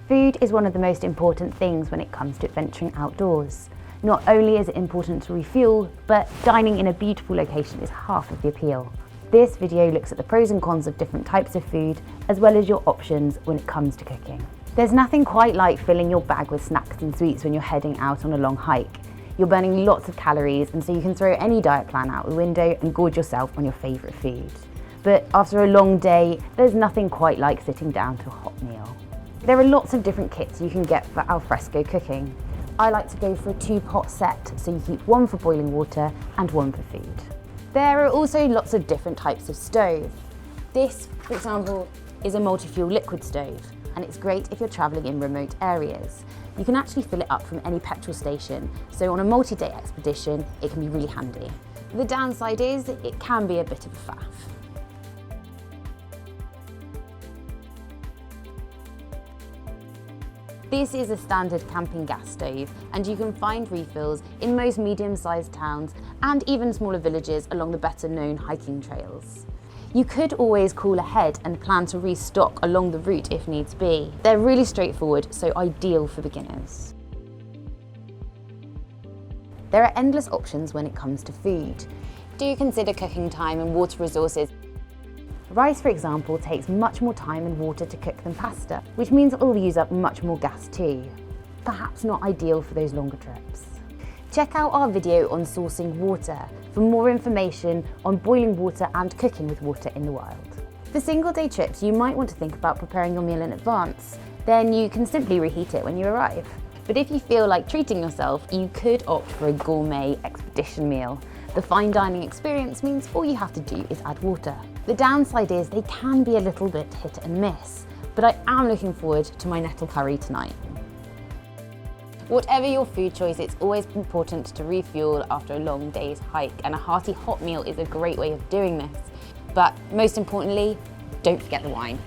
Food is one of the most important things when it comes to adventuring outdoors. Not only is it important to refuel, but dining in a beautiful location is half of the appeal. This video looks at the pros and cons of different types of food, as well as your options when it comes to cooking. There's nothing quite like filling your bag with snacks and sweets when you're heading out on a long hike. You're burning lots of calories, and so you can throw any diet plan out the window and gorge yourself on your favourite food. But after a long day, there's nothing quite like sitting down to a hot meal. There are lots of different kits you can get for alfresco cooking. I like to go for a 2-pot set, so you keep one for boiling water and one for food. There are also lots of different types of stove. This, for example, is a multi-fuel liquid stove, and it's great if you're travelling in remote areas. You can actually fill it up from any petrol station, so on a multi-day expedition, it can be really handy. The downside is it can be a bit of a faff. This is a standard camping gas stove, and you can find refills in most medium-sized towns and even smaller villages along the better-known hiking trails. You could always call ahead and plan to restock along the route if needs be. They're really straightforward, so ideal for beginners. There are endless options when it comes to food. Do consider cooking time and water resources. Rice, for example, takes much more time and water to cook than pasta, which means it will use up much more gas too. Perhaps not ideal for those longer trips. Check out our video on sourcing water for more information on boiling water and cooking with water in the wild. For single-day trips, you might want to think about preparing your meal in advance. Then you can simply reheat it when you arrive. But if you feel like treating yourself, you could opt for a gourmet expedition meal. The fine dining experience means all you have to do is add water. The downside is they can be a little bit hit and miss, but I am looking forward to my nettle curry tonight. Whatever your food choice, it's always important to refuel after a long day's hike, and a hearty hot meal is a great way of doing this. But most importantly, don't forget the wine.